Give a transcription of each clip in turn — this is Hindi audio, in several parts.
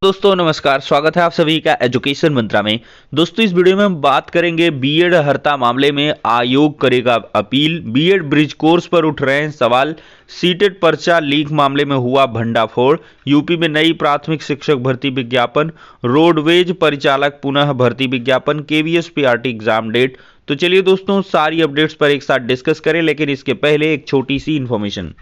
दोस्तों नमस्कार, स्वागत है आप सभी का एजुकेशन मंत्रा में। दोस्तों इस वीडियो में हम बात करेंगे बीएड हड़ताल मामले में आयोग करेगा अपील, बीएड ब्रिज कोर्स पर उठ रहे हैं सवाल, सीटेट पर्चा लीक मामले में हुआ भंडाफोड़, यूपी में नई प्राथमिक शिक्षक भर्ती विज्ञापन, रोडवेज परिचालक पुनः भर्ती विज्ञापन, केवीएस पीआरटी एग्जाम डेट। तो चलिए दोस्तों सारी अपडेट्स पर एक साथ डिस्कस करें, लेकिन इसके पहले एक छोटी सी इंफॉर्मेशन।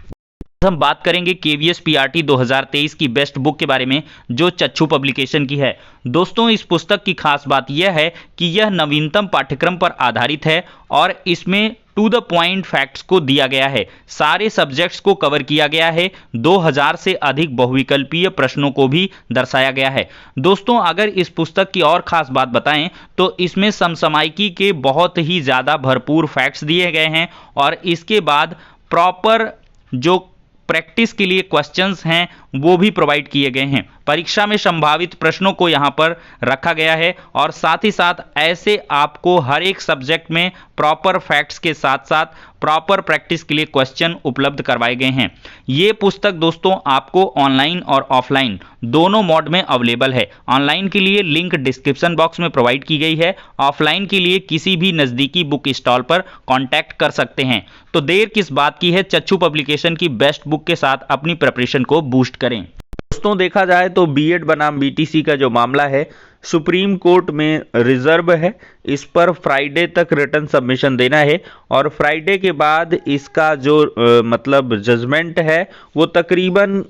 हम बात करेंगे केवीएस पीआरटी 2023 की बेस्ट बुक के बारे में, जो चक्षु पब्लिकेशन की है। दोस्तों इस पुस्तक की खास बात यह है कि यह नवीनतम पाठ्यक्रम पर आधारित है और इसमें टू द पॉइंट फैक्ट्स को दिया गया है, सारे सब्जेक्ट्स को कवर किया गया है, 2000 से अधिक बहुविकल्पीय प्रश्नों को भी दर्शाया गया है। दोस्तों अगर इस पुस्तक की और खास बात बताएं तो इसमें समसामयिकी के बहुत ही ज़्यादा भरपूर फैक्ट्स दिए गए हैं और इसके बाद प्रॉपर जो प्रैक्टिस के लिए क्वेश्चंस हैं वो भी प्रोवाइड किए गए हैं। परीक्षा में संभावित प्रश्नों को यहाँ पर रखा गया है और साथ ही साथ ऐसे आपको हर एक सब्जेक्ट में प्रॉपर फैक्ट्स के साथ साथ प्रॉपर प्रैक्टिस के लिए क्वेश्चन उपलब्ध करवाए गए हैं। ये पुस्तक दोस्तों आपको ऑनलाइन और ऑफलाइन दोनों मोड में अवेलेबल है। ऑनलाइन के लिए लिंक डिस्क्रिप्शन बॉक्स में प्रोवाइड की गई है, ऑफलाइन के लिए किसी भी नज़दीकी बुक स्टॉल पर कॉन्टैक्ट कर सकते हैं। तो देर किस बात की है, चक्षु पब्लिकेशन की बेस्ट बुक के साथ अपनी प्रिपरेशन को बूस्ट करें। दोस्तों देखा जाए तो बीएड बनाम बीटीसी का जो मामला है सुप्रीम कोर्ट में रिजर्व है। इस पर फ्राइडे तक रिटर्न सबमिशन देना है और फ्राइडे के बाद इसका जो मतलब जजमेंट है वो तकरीबन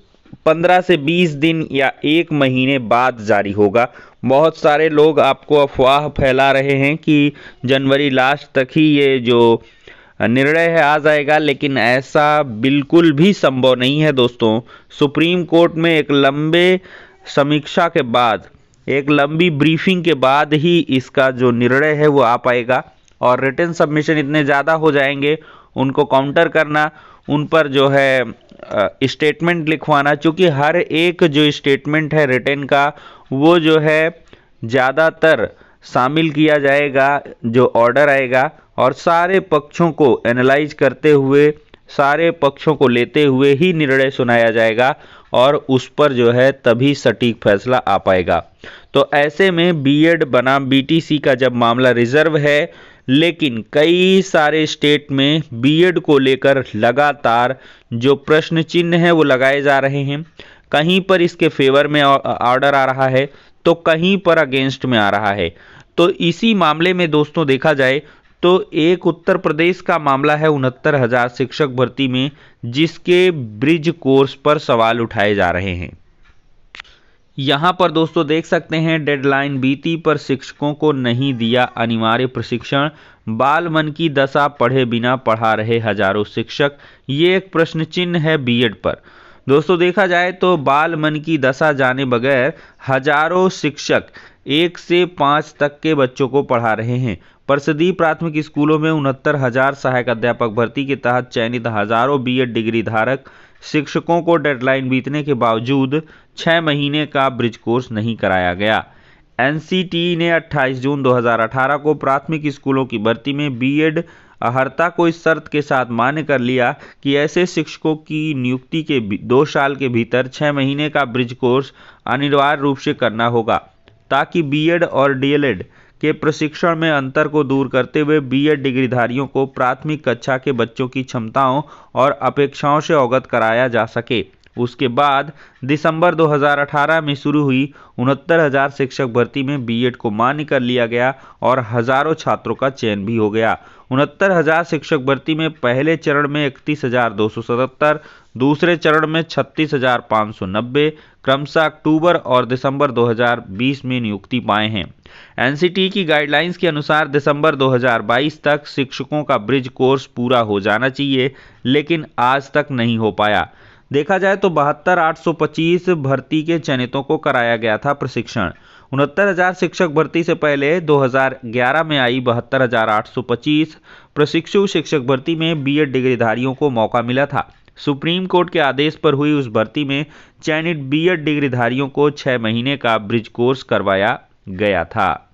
15 से 20 दिन या 1 महीने बाद जारी होगा। बहुत सारे लोग आपको अफवाह फैला रहे हैं कि जनवरी लास्ट तक ही ये जो निर्णय है आ जाएगा, लेकिन ऐसा बिल्कुल भी संभव नहीं है। दोस्तों सुप्रीम कोर्ट में एक लंबे समीक्षा के बाद, एक लंबी ब्रीफिंग के बाद ही इसका जो निर्णय है वो आ पाएगा और रिटर्न सबमिशन इतने ज़्यादा हो जाएंगे, उनको काउंटर करना, उन पर जो है स्टेटमेंट लिखवाना, चूँकि हर एक जो स्टेटमेंट है रिटर्न का वो जो है ज़्यादातर शामिल किया जाएगा जो ऑर्डर आएगा और सारे पक्षों को एनालाइज करते हुए, सारे पक्षों को लेते हुए ही निर्णय सुनाया जाएगा और उस पर जो है तभी सटीक फैसला आ पाएगा। तो ऐसे में बीएड बनाम बीटीसी का जब मामला रिजर्व है, लेकिन कई सारे स्टेट में बीएड को लेकर लगातार जो प्रश्न चिन्ह हैं वो लगाए जा रहे हैं। कहीं पर इसके फेवर में ऑर्डर आ रहा है तो कहीं पर अगेंस्ट में आ रहा है। तो इसी मामले में दोस्तों देखा जाए तो एक उत्तर प्रदेश का मामला है 69,000 शिक्षक भर्ती में, जिसके ब्रिज कोर्स पर सवाल उठाए जा रहे हैं। यहाँ पर दोस्तों देख सकते हैं डेडलाइन बीती पर शिक्षकों को नहीं दिया अनिवार्य प्रशिक्षण, बाल मन की दशा पढ़े बिना पढ़ा रहे हजारों शिक्षक। ये एक प्रश्न चिन्ह है बीएड पर। दोस्तों देखा जाए तो बाल मन की दशा जाने बगैर हजारों शिक्षक 1 से 5 तक के बच्चों को पढ़ा रहे हैं। परिषदीय प्राथमिक स्कूलों में 69,000 सहायक अध्यापक भर्ती के तहत चयनित हजारों बीएड डिग्री धारक शिक्षकों को डेडलाइन बीतने के बावजूद 6 महीने का ब्रिज कोर्स नहीं कराया गया। एनसीटीई ने 28 जून 2018 को प्राथमिक स्कूलों की भर्ती में बीएड अर्हता को इस शर्त के साथ मान्य कर लिया कि ऐसे शिक्षकों की नियुक्ति के 2 साल के भीतर 6 महीने का ब्रिज कोर्स अनिवार्य रूप से करना होगा, ताकि बीएड और डीएलएड के प्रशिक्षण में अंतर को दूर करते हुए बीएड डिग्रीधारियों को प्राथमिक कक्षा के बच्चों की क्षमताओं और अपेक्षाओं से अवगत कराया जा सके। उसके बाद दिसंबर 2018 में शुरू हुई 69,000 शिक्षक भर्ती में बीएड को मान्य कर लिया गया और हजारों छात्रों का चयन भी हो गया। 69,000 शिक्षक भर्ती में पहले चरण में 31,277, दूसरे चरण में 36,590 क्रमशः अक्टूबर और दिसंबर 2020 में नियुक्ति पाए हैं। एनसीटी की गाइडलाइंस के अनुसार दिसंबर 2022 तक शिक्षकों का ब्रिज कोर्स पूरा हो जाना चाहिए, लेकिन आज तक नहीं हो पाया। देखा जाए तो 72,825 भर्ती के चयनितों को कराया गया था प्रशिक्षण। 69,000 शिक्षक भर्ती से पहले 2011 में आई 72,825 प्रशिक्षु शिक्षक भर्ती में बीएड डिग्रीधारियों को मौका मिला था। सुप्रीम कोर्ट के आदेश पर हुई उस भर्ती में चयनित बीएड डिग्रीधारियों को 6 महीने का ब्रिज कोर्स करवाया गया था।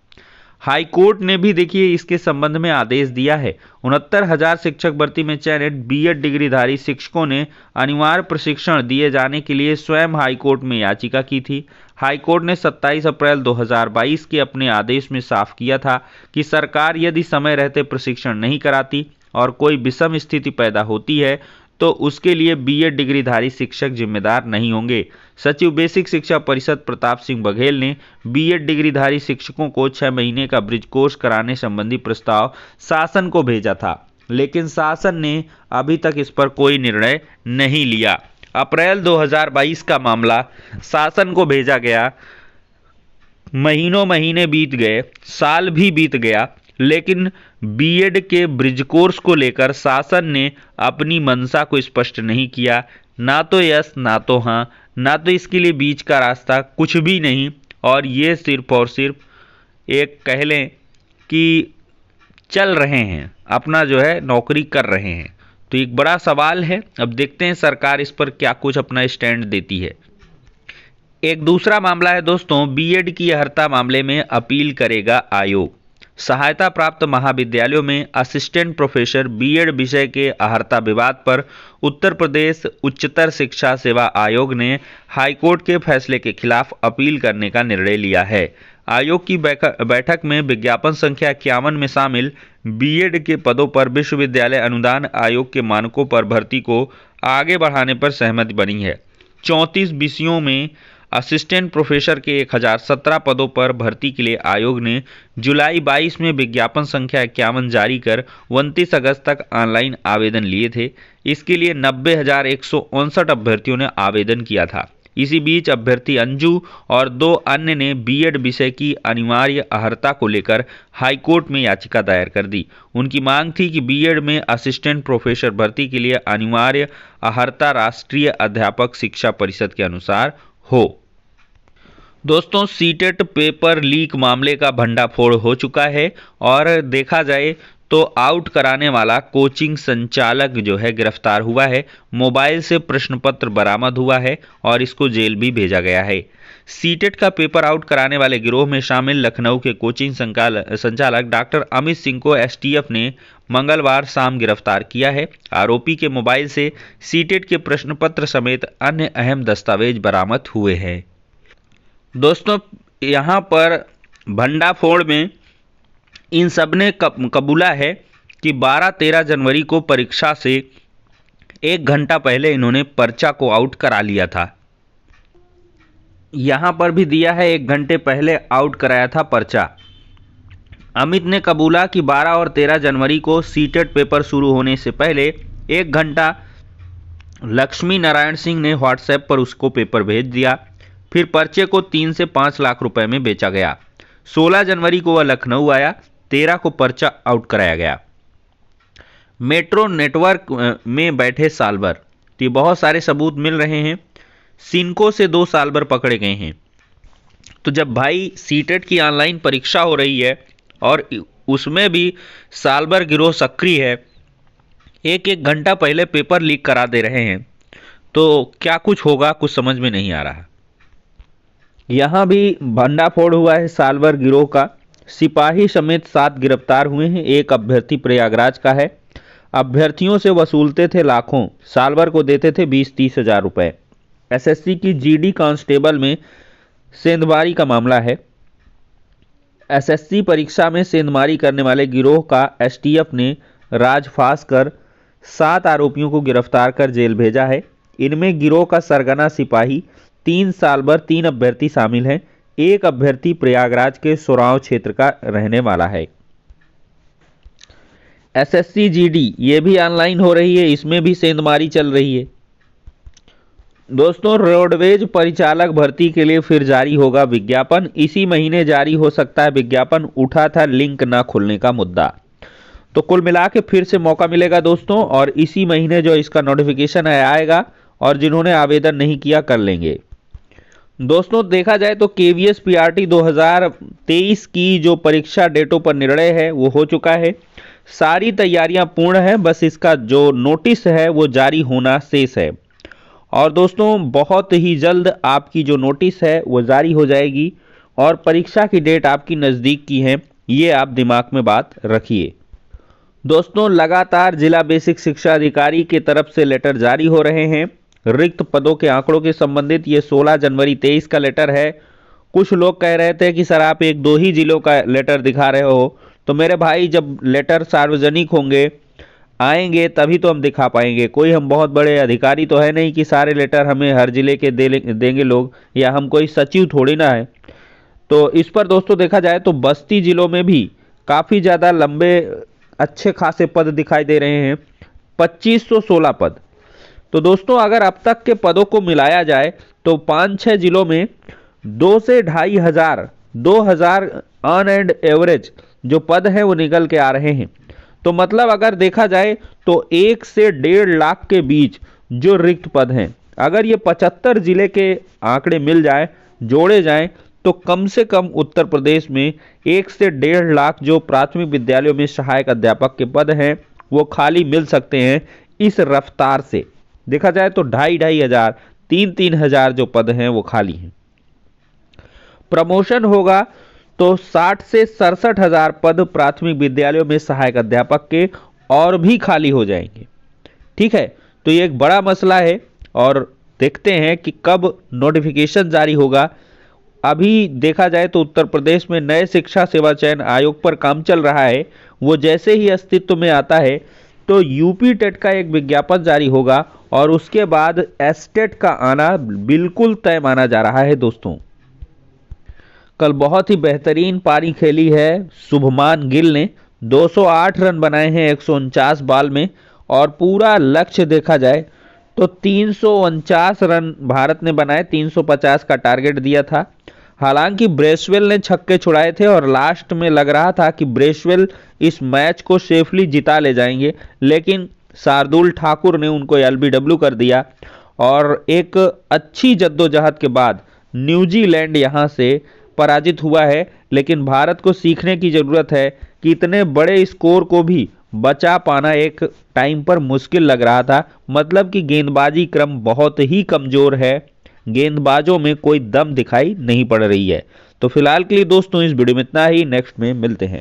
हाई कोर्ट ने भी देखिए इसके संबंध में आदेश दिया है। 69,000 शिक्षक भर्ती में चयनित बीएड डिग्रीधारी शिक्षकों ने अनिवार्य प्रशिक्षण दिए जाने के लिए स्वयं हाई कोर्ट में याचिका की थी। हाईकोर्ट ने 27 अप्रैल 2022 के अपने आदेश में साफ किया था कि सरकार यदि समय रहते प्रशिक्षण नहीं कराती और कोई विषम स्थिति पैदा होती है तो उसके लिए बीएड डिग्रीधारी शिक्षक जिम्मेदार नहीं होंगे। सचिव बेसिक शिक्षा परिषद प्रताप सिंह बघेल ने बीएड डिग्रीधारी शिक्षकों को 6 महीने का ब्रिज कोर्स कराने संबंधी प्रस्ताव शासन को भेजा था, लेकिन शासन ने अभी तक इस पर कोई निर्णय नहीं लिया। अप्रैल 2022 का मामला शासन को भेजा गया, महीने बीत गए, साल भी बीत गया, लेकिन बीएड के ब्रिज कोर्स को लेकर शासन ने अपनी मंशा को स्पष्ट नहीं किया। ना तो यस ना तो हाँ, ना तो इसके लिए बीच का रास्ता, कुछ भी नहीं। और ये सिर्फ और सिर्फ एक कह लें कि चल रहे हैं, अपना जो है नौकरी कर रहे हैं। तो एक बड़ा सवाल है, अब देखते हैं सरकार इस पर क्या कुछ अपना स्टैंड देती है। एक दूसरा मामला है दोस्तों, बीएड की अर्हता मामले में अपील करेगा आयोग। सहायता प्राप्त महाविद्यालयों में असिस्टेंट प्रोफेसर बीएड विषय के अर्हता विवाद पर उत्तर प्रदेश उच्चतर शिक्षा सेवा आयोग ने हाईकोर्ट के फैसले के खिलाफ अपील करने का निर्णय लिया है। आयोग की बैठक में विज्ञापन संख्या 51 में शामिल बीएड के पदों पर विश्वविद्यालय अनुदान आयोग के मानकों पर भर्ती को आगे बढ़ाने पर सहमति बनी है। 34 विषयों में असिस्टेंट प्रोफेसर के 1017 पदों पर भर्ती के लिए आयोग ने जुलाई 22 में विज्ञापन संख्या 51 जारी कर 29 अगस्त तक ऑनलाइन आवेदन लिए थे। इसके लिए 90,159 अभ्यर्थियों ने आवेदन किया था। इसी बीच अभ्यर्थी अंजू और 2 अन्य ने बीएड विषय की अनिवार्य अर्हता को लेकर हाईकोर्ट में याचिका दायर कर दी। उनकी मांग थी कि बीएड में असिस्टेंट प्रोफेसर भर्ती के लिए अनिवार्य अर्हता राष्ट्रीय अध्यापक शिक्षा परिषद के अनुसार हो। दोस्तों, सीटेट पेपर लीक मामले का भंडाफोड़ हो चुका है और देखा जाए तो आउट कराने वाला कोचिंग संचालक जो है गिरफ्तार हुआ है। मोबाइल से प्रश्न पत्र बरामद हुआ है और इसको जेल भी भेजा गया है। सीटेट का पेपर आउट कराने वाले गिरोह में शामिल लखनऊ के कोचिंग संचालक डॉक्टर अमित सिंह को एसटीएफ ने मंगलवार शाम गिरफ्तार किया है। आरोपी के मोबाइल से सीटेट के प्रश्न पत्र समेत अन्य अहम दस्तावेज बरामद हुए हैं। दोस्तों, यहाँ पर भंडाफोड़ में इन सब ने कबूला है कि 12-13 जनवरी को परीक्षा से 1 घंटा पहले इन्होंने पर्चा को आउट करा लिया था। यहाँ पर भी दिया है 1 घंटे पहले आउट कराया था पर्चा। अमित ने कबूला कि 12 और 13 जनवरी को सीटेट पेपर शुरू होने से पहले 1 घंटा लक्ष्मी नारायण सिंह ने व्हाट्सएप पर उसको पेपर भेज दिया। फिर पर्चे को 3 से 5 लाख रुपए में बेचा गया। 16 जनवरी को वह लखनऊ आया, 13 को पर्चा आउट कराया गया। मेट्रो नेटवर्क में बैठे साल भर, तो ये बहुत सारे सबूत मिल रहे हैं। सिनको से 2 साल भर पकड़े गए हैं। तो जब भाई सीटेट की ऑनलाइन परीक्षा हो रही है और उसमें भी साल भर गिरोह सक्रिय है, 1-1 घंटा पहले पेपर लीक करा दे रहे हैं, तो क्या कुछ होगा, कुछ समझ में नहीं आ रहा। यहाँ भी भंडाफोड़ हुआ है साल भर गिरोह का। सिपाही समेत 7 गिरफ्तार हुए हैं। एक अभ्यर्थी प्रयागराज का है। अभ्यर्थियों से वसूलते थे लाखों, साल भर को देते थे 20-30 हज़ार रुपए। एसएससी की जीडी कांस्टेबल में सेंधमारी का मामला है। एसएससी परीक्षा में सेंधमारी करने वाले गिरोह का एसटीएफ ने राजफाश कर 7 आरोपियों को गिरफ्तार कर जेल भेजा है। इनमें गिरोह का सरगना सिपाही 3 साल भर 3 अभ्यर्थी शामिल हैं। एक अभ्यर्थी प्रयागराज के सोराव क्षेत्र का रहने वाला है। एसएससी जीडी ये भी ऑनलाइन हो रही है, इसमें भी सेंधमारी चल रही है। दोस्तों, रोडवेज परिचालक भर्ती के लिए फिर जारी होगा विज्ञापन। इसी महीने जारी हो सकता है विज्ञापन। उठा था लिंक ना खुलने का मुद्दा। तो कुल मिला के फिर से मौका मिलेगा दोस्तों, और इसी महीने जो इसका नोटिफिकेशन आएगा और जिन्होंने आवेदन नहीं किया कर लेंगे। दोस्तों, देखा जाए तो केवीएस पीआरटी 2023 की जो परीक्षा डेटों पर निर्णय है वो हो चुका है। सारी तैयारियां पूर्ण है, बस इसका जो नोटिस है वो जारी होना शेष है। और दोस्तों, बहुत ही जल्द आपकी जो नोटिस है वो जारी हो जाएगी और परीक्षा की डेट आपकी नज़दीक की है, ये आप दिमाग में बात रखिए। दोस्तों, लगातार जिला बेसिक शिक्षा अधिकारी की तरफ से लेटर जारी हो रहे हैं। रिक्त पदों के आंकड़ों के संबंधित ये 16 जनवरी 23 का लेटर है। कुछ लोग कह रहे थे कि सर आप एक दो ही जिलों का लेटर दिखा रहे हो, तो मेरे भाई जब लेटर सार्वजनिक होंगे आएंगे तभी तो हम दिखा पाएंगे। कोई हम बहुत बड़े अधिकारी तो है नहीं कि सारे लेटर हमें हर जिले के देंगे लोग, या हम कोई सचिव थोड़ी ना है। तो इस पर दोस्तों देखा जाए तो बस्ती जिलों में भी काफ़ी ज़्यादा लंबे अच्छे खासे पद दिखाई दे रहे हैं, 2516 पद। तो दोस्तों अगर अब तक के पदों को मिलाया जाए तो 5-6 जिलों में 2 से 2,500 2,000 ऑन एंड एवरेज जो पद हैं वो निकल के आ रहे हैं। तो मतलब अगर देखा जाए तो 1 से 1.5 लाख के बीच जो रिक्त पद हैं, अगर ये 75 जिले के आंकड़े मिल जाए, जोड़े जाएं, तो कम से कम उत्तर प्रदेश में 1 से 1.5 लाख जो प्राथमिक विद्यालयों में सहायक अध्यापक के पद हैं वो खाली मिल सकते हैं। इस रफ्तार से देखा जाए तो 2,500 हजार 3-3 हजार जो पद हैं वो खाली हैं। प्रमोशन होगा तो 60 से 67 हजार पद प्राथमिक विद्यालयों में सहायक अध्यापक के और भी खाली हो जाएंगे। ठीक है, तो ये एक बड़ा मसला है और देखते हैं कि कब नोटिफिकेशन जारी होगा। अभी देखा जाए तो उत्तर प्रदेश में नए शिक्षा सेवा चयन आयोग पर काम चल रहा है। वो जैसे ही अस्तित्व में आता है तो यूपी टेट का एक विज्ञापन जारी होगा और उसके बाद एसटेट का आना बिल्कुल तय माना जा रहा है। दोस्तों कल बहुत ही बेहतरीन पारी खेली है शुभमान गिल ने, 208 रन बनाए हैं 149 बॉल में, और पूरा लक्ष्य देखा जाए तो 349 रन भारत ने बनाए, 350 का टारगेट दिया था। हालांकि ब्रेसवेल ने छक्के छुड़ाए थे और लास्ट में लग रहा था कि ब्रेसवेल इस मैच को सेफली जिता ले जाएंगे, लेकिन शार्दुल ठाकुर ने उनको एलबीडब्ल्यू कर दिया और एक अच्छी जद्दोजहद के बाद न्यूजीलैंड यहां से पराजित हुआ है। लेकिन भारत को सीखने की जरूरत है कि इतने बड़े स्कोर को भी बचा पाना एक टाइम पर मुश्किल लग रहा था। मतलब कि गेंदबाजी क्रम बहुत ही कमजोर है, गेंदबाजों में कोई दम दिखाई नहीं पड़ रही है। तो फिलहाल के लिए दोस्तों इस वीडियो में इतना ही, नेक्स्ट में मिलते हैं।